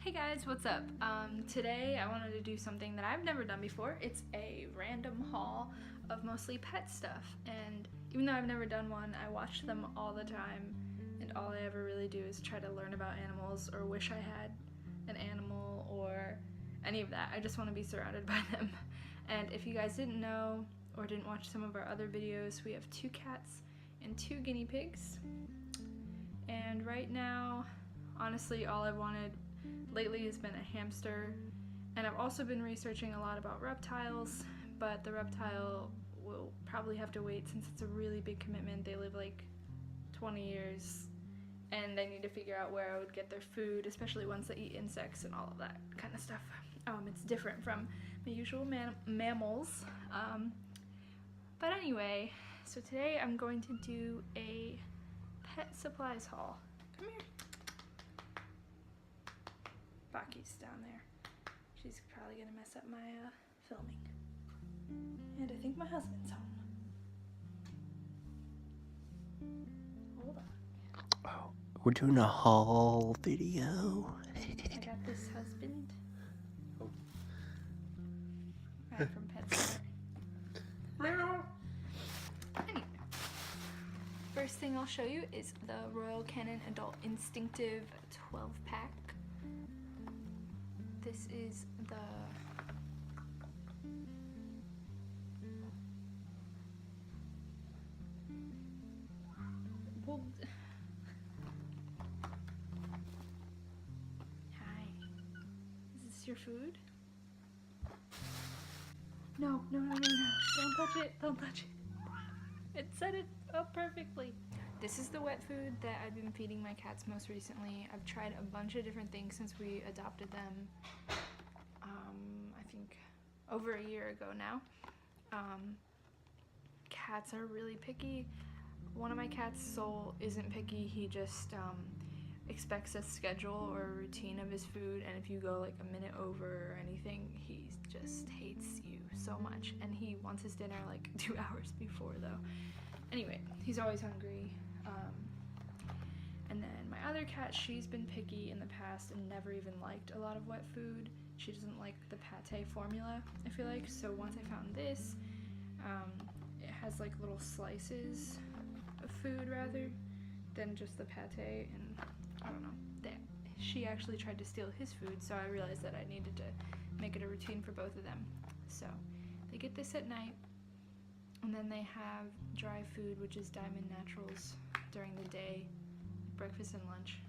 Hey guys, what's up? Today I wanted to do something that I've never done before. It's a random haul of mostly pet stuff, and even though I've never done one, I watch them all the time, and all I ever really do is try to learn about animals or wish I had an animal or any of that. I just want to be surrounded by them. And if you guys didn't know or didn't watch some of our other videos, we have 2 cats and 2 guinea pigs. And right now, honestly, all I've wanted lately has been a hamster, and I've also been researching a lot about reptiles, but the reptile will probably have to wait since it's a really big commitment. They live like 20 years, and I need to figure out where I would get their food, especially ones that eat insects and all of that kind of stuff. It's different from the usual mammals. But anyway, so today I'm going to do a pet supplies haul. Come here. Baki's down there. She's probably gonna mess up my filming. And I think my husband's home. Hold on. Oh, we're doing a haul video. I got this husband. Right from PETSMART. Meow. Anyway, first thing I'll show you is the Royal Canin Adult Instinctive 12-pack. This is the Hi. Is this your food? No. Don't touch it. Don't touch it. It set it up perfectly. This is the wet food that I've been feeding my cats most recently. I've tried a bunch of different things since we adopted them, I think over a year ago now. Cats are really picky. One of my cats, Soul, isn't picky. He just expects a schedule or a routine of his food, and if you go like a minute over or anything, he just hates you so much, and he wants his dinner like 2 hours before though. Anyway, he's always hungry. And then my other cat, she's been picky in the past and never even liked a lot of wet food. She doesn't like the pate formula, I feel like. So once I found this, it has like little slices of food rather than just the pate, and I don't know. She actually tried to steal his food, so I realized that I needed to make it a routine for both of them. So they get this at night, and then they have dry food, which is Diamond Naturals, during the day, breakfast and lunch.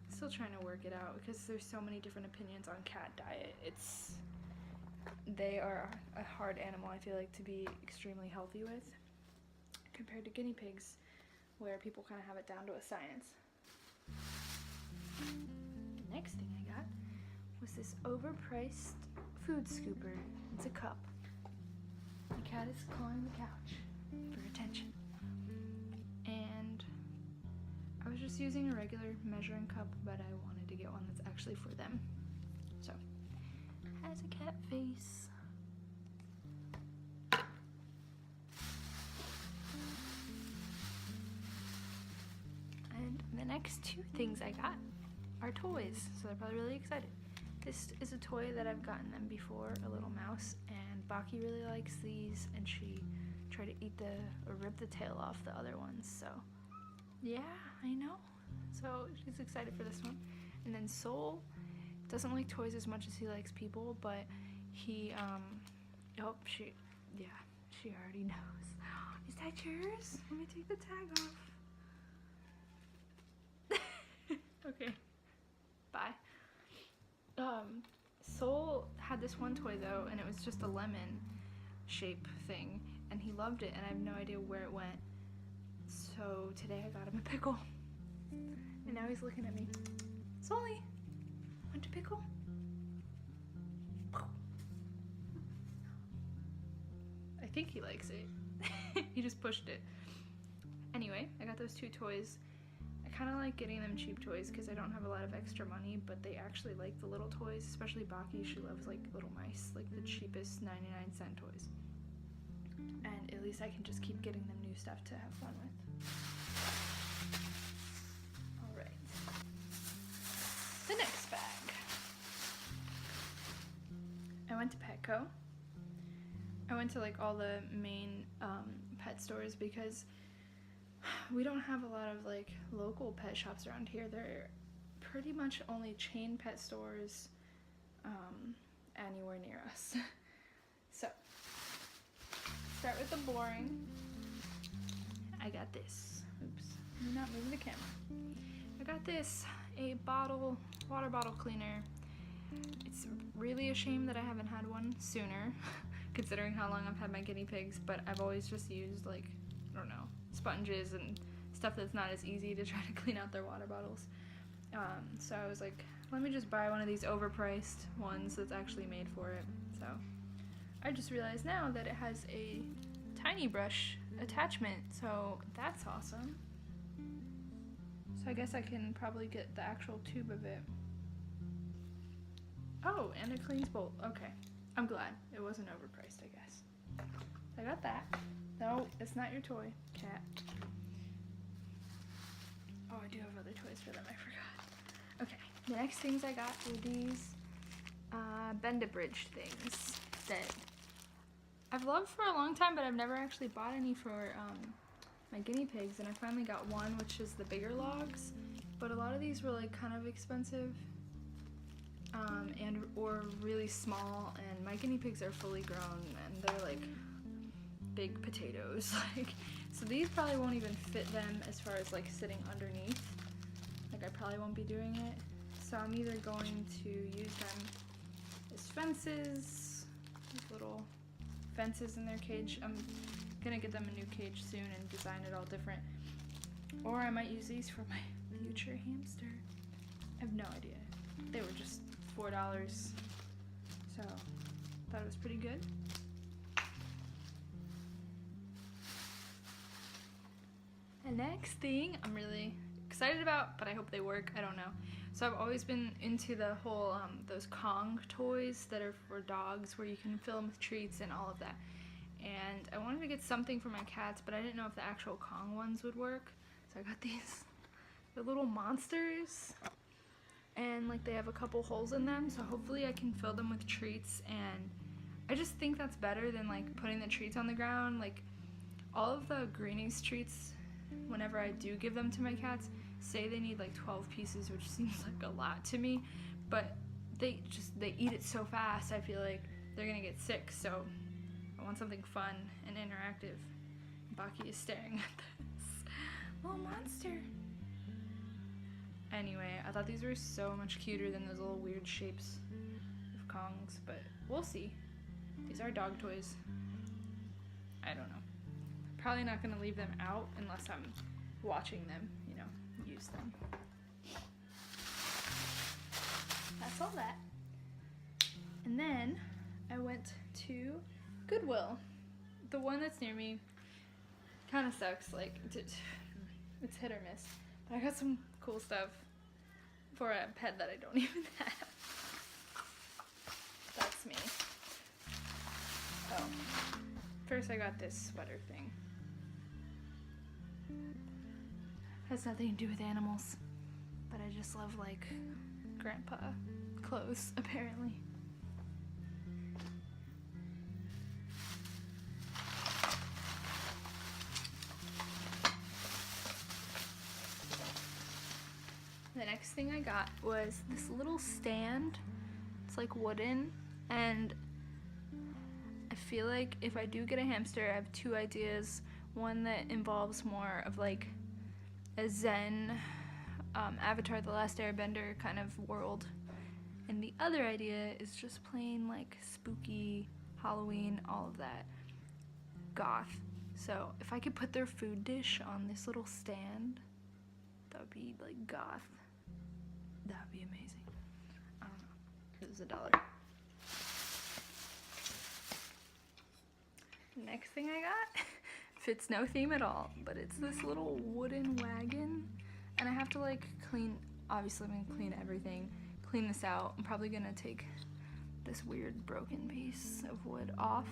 Still trying to work it out because there's so many different opinions on cat diet. They are a hard animal, I feel like, to be extremely healthy with compared to guinea pigs, where people kind of have it down to a science. The next thing I got was this overpriced food scooper. It's a cup. The cat is clawing the couch for attention. And I was just using a regular measuring cup, but I wanted to get one that's actually for them. So, it has a cat face. And the next 2 things I got are toys, so they're probably really excited. This is a toy that I've gotten them before, a little mouse, and Baki really likes these, and she tried to eat or rip the tail off the other ones, so yeah, I know. So she's excited for this one. And then Soul doesn't like toys as much as he likes people, but he, she already knows. Is that yours? Let me take the tag off. Okay, bye. Soul had this one toy though, and it was just a lemon shape thing, and he loved it, and I have no idea where it went. So today I got him a pickle, and now he's looking at me. Soully, want a pickle? I think he likes it. He just pushed it. Anyway, I got those 2 toys. I kind of like getting them cheap toys because I don't have a lot of extra money, but they actually like the little toys, especially Baki. She loves like little mice, like the cheapest 99-cent toys. And at least I can just keep getting them new stuff to have fun with. Alright. The next bag. went to Petco. I went to like all the main pet stores because we don't have a lot of like local pet shops around here. They're pretty much only chain pet stores anywhere near us. So, start with the boring. I got this. Oops, I'm not moving the camera. I got this, a water bottle cleaner. It's really a shame that I haven't had one sooner, considering how long I've had my guinea pigs, but I've always just used like, I don't know, sponges and stuff that's not as easy to try to clean out their water bottles. So I was like, let me just buy one of these overpriced ones that's actually made for it. So I just realized now that it has a tiny brush attachment, so that's awesome. So I guess I can probably get the actual tube of it. Oh, and it cleans both. Okay, I'm glad it wasn't overpriced, I guess. I got that. No, it's not your toy, cat. Oh, I do have other toys for them, I forgot. Okay, the next things I got were these bend-a-bridge things that I've loved for a long time, but I've never actually bought any for my guinea pigs, and I finally got one, which is the bigger logs, but a lot of these were like kind of expensive or really small, and my guinea pigs are fully grown and they're like big potatoes. Like, so these probably won't even fit them as far as like sitting underneath. Like, I probably won't be doing it. So I'm either going to use them as fences, little fences in their cage. I'm gonna get them a new cage soon and design it all different. Or I might use these for my future hamster. I have no idea. They were just $4, so thought it was pretty good. The next thing I'm really excited about, but I hope they work, I don't know. So I've always been into the whole, those Kong toys that are for dogs where you can fill them with treats and all of that. And I wanted to get something for my cats, but I didn't know if the actual Kong ones would work. So I got these. They're little monsters. And like they have a couple holes in them, so hopefully I can fill them with treats. And I just think that's better than like putting the treats on the ground. Like all of the Greenies treats, whenever I do give them to my cats, say they need like 12 pieces, which seems like a lot to me, but they eat it so fast, I feel like they're gonna get sick. So I want something fun and interactive. Baki is staring at this little monster. Anyway, I thought these were so much cuter than those little weird shapes of Kongs, but we'll see. These are dog toys. I don't know. Probably not gonna leave them out unless I'm watching them, you know, use them. That's all that. And then I went to Goodwill. The one that's near me kind of sucks, like it's hit or miss. But I got some cool stuff for a pet that I don't even have. That's me. Oh. First I got this sweater thing. Has nothing to do with animals, but I just love like grandpa clothes, apparently. The next thing I got was this little stand. It's like wooden, and I feel like if I do get a hamster, I have two ideas. One that involves more of like a Zen, Avatar The Last Airbender kind of world. And the other idea is just plain like spooky, Halloween, all of that. Goth. So if I could put their food dish on this little stand, that would be like goth. That would be amazing. I don't know. It was $1. Next thing I got fits no theme at all, but it's this little wooden wagon, and I have to like clean, obviously I'm gonna clean everything, clean this out. I'm probably gonna take this weird broken piece of wood off,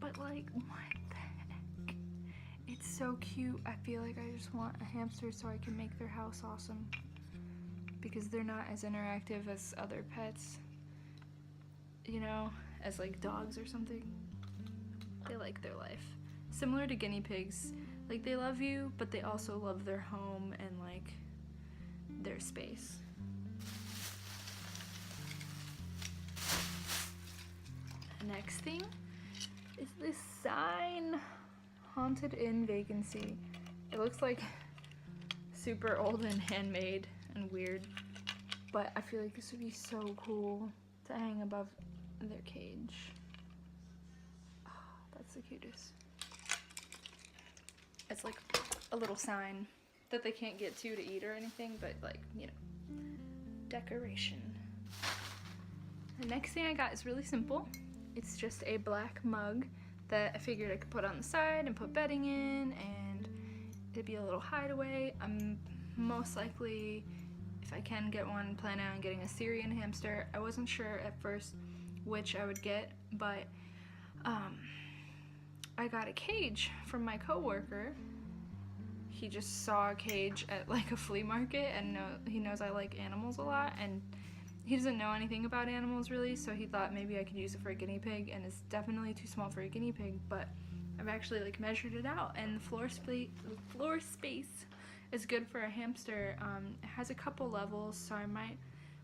but like, what the heck? It's so cute. I feel like I just want a hamster so I can make their house awesome, because they're not as interactive as other pets, you know, as like dogs or something. They like their life. Similar to guinea pigs, like they love you, but they also love their home and like their space. The next thing is this sign, Haunted Inn Vacancy. It looks like super old and handmade and weird, but I feel like this would be so cool to hang above their cage. Oh, that's the cutest. It's like a little sign that they can't get to eat or anything, but like, you know, decoration. The next thing I got is really simple. It's just a black mug that I figured I could put on the side and put bedding in, and it'd be a little hideaway. I'm most likely, if I can get one, planning on getting a Syrian hamster. I wasn't sure at first which I would get, but I got a cage from my coworker. He just saw a cage at like a flea market, and he knows I like animals a lot, and he doesn't know anything about animals really, so he thought maybe I could use it for a guinea pig, and it's definitely too small for a guinea pig, but I've actually like measured it out, and the floor space is good for a hamster. It has a couple levels, so I might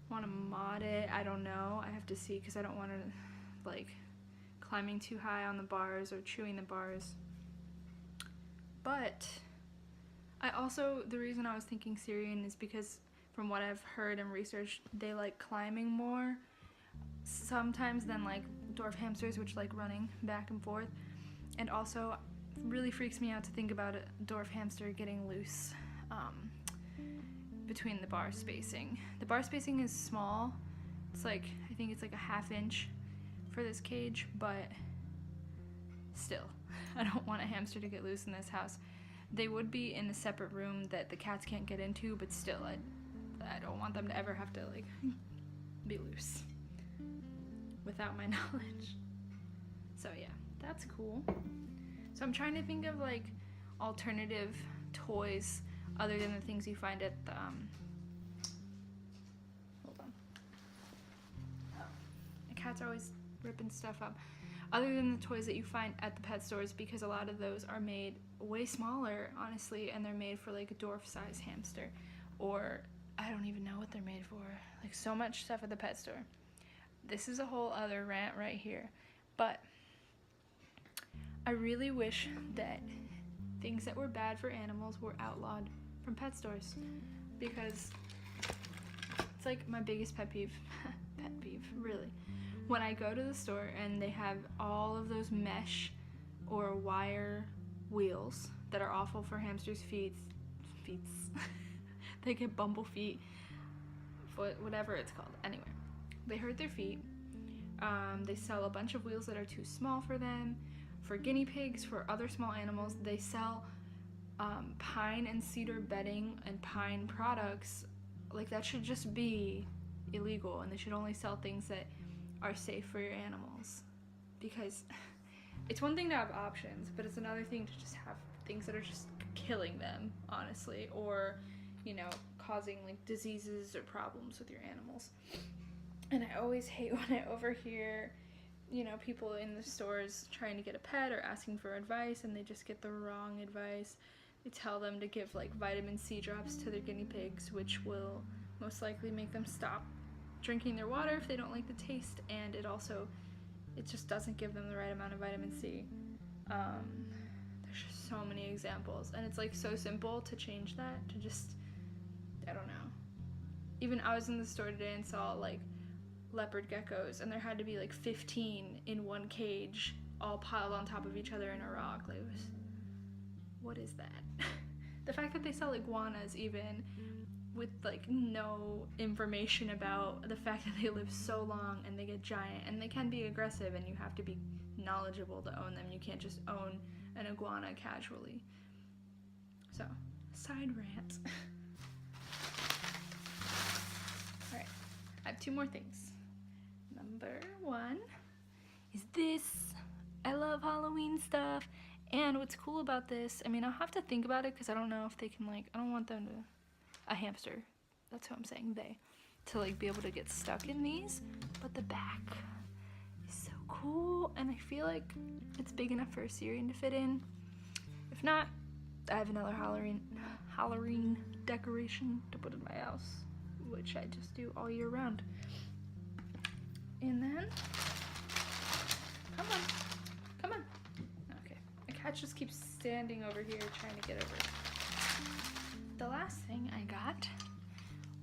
want to mod it. I don't know. I have to see, because I don't want to like climbing too high on the bars or chewing the bars. But I also, the reason I was thinking Syrian is because from what I've heard and researched, they like climbing more sometimes than like dwarf hamsters, which like running back and forth. And also really freaks me out to think about a dwarf hamster getting loose between the bar spacing. The bar spacing is small. It's like, I think it's like a ½ inch for this cage, but still, I don't want a hamster to get loose in this house. They would be in a separate room that the cats can't get into, but still, I don't want them to ever have to like be loose without my knowledge. So yeah, that's cool. So I'm trying to think of like alternative toys other than the things you find at the hold on. Oh, the cats are always ripping stuff up. Other than the toys that you find at the pet stores, because a lot of those are made way smaller, honestly, and they're made for like a dwarf size hamster, or I don't even know what they're made for. Like so much stuff at the pet store. This is a whole other rant right here, but I really wish that things that were bad for animals were outlawed from pet stores, because it's like my biggest pet peeve. Pet peeve, really. When I go to the store and they have all of those mesh or wire wheels that are awful for hamsters' feet. They get bumble feet, foot, whatever it's called. Anyway, they hurt their feet. They sell a bunch of wheels that are too small for them. For guinea pigs, for other small animals, they sell pine and cedar bedding and pine products. Like, that should just be illegal, and they should only sell things that are safe for your animals, because it's one thing to have options, but it's another thing to just have things that are just killing them, honestly, or, you know, causing like diseases or problems with your animals. And I always hate when I overhear, you know, people in the stores trying to get a pet or asking for advice, and they just get the wrong advice. They tell them to give like vitamin C drops to their guinea pigs, which will most likely make them stop drinking their water if they don't like the taste, and it just doesn't give them the right amount of vitamin C. There's just so many examples, and it's like so simple to change that, to just, I don't know. Even I was in the store today and saw like leopard geckos, and there had to be like 15 in one cage, all piled on top of each other in a rock. Like, what is that? The fact that they sell iguanas even with like no information about the fact that they live so long and they get giant and they can be aggressive, and you have to be knowledgeable to own them. You can't just own an iguana casually. So, side rant. Alright, I have 2 more things. Number 1 is this. I love Halloween stuff, and what's cool about this, I mean, I'll have to think about it, because I don't know if they can like, I don't want them to, a hamster, that's what I'm saying, to like be able to get stuck in these, but the back is so cool, and I feel like it's big enough for a Syrian to fit in. If not, I have another Halloween decoration to put in my house, which I just do all year round. And then, come on. Okay, my cat just keeps standing over here trying to get over it. The last thing I got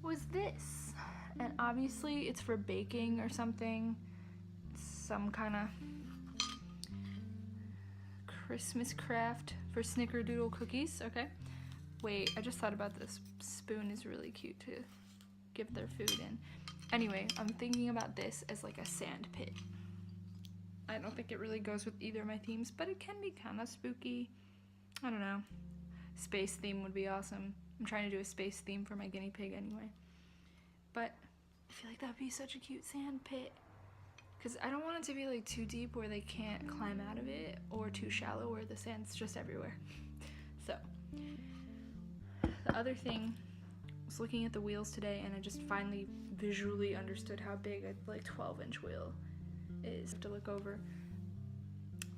was this, and obviously it's for baking or something. It's some kind of Christmas craft for snickerdoodle cookies. Okay, wait, I just thought about this. Spoon is really cute to give their food in. Anyway, I'm thinking about this as like a sand pit. I don't think it really goes with either of my themes, but it can be kind of spooky. I don't know. Space theme would be awesome. I'm trying to do a space theme for my guinea pig anyway. But I feel like that would be such a cute sand pit. Because I don't want it to be like too deep where they can't climb out of it, or too shallow where the sand's just everywhere. So, the other thing, I was looking at the wheels today and I just finally visually understood how big a like 12-inch wheel is. I have to look over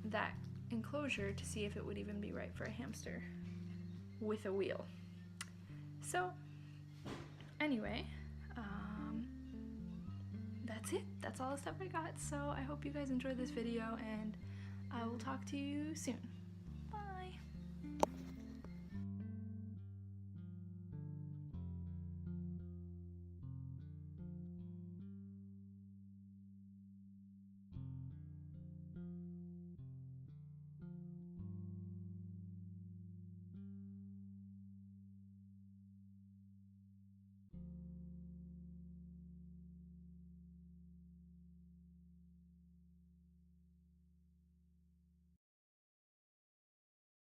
that enclosure to see if it would even be right for a hamster with a wheel. So, anyway, that's it. That's all the stuff I got. So I hope you guys enjoyed this video, and I will talk to you soon.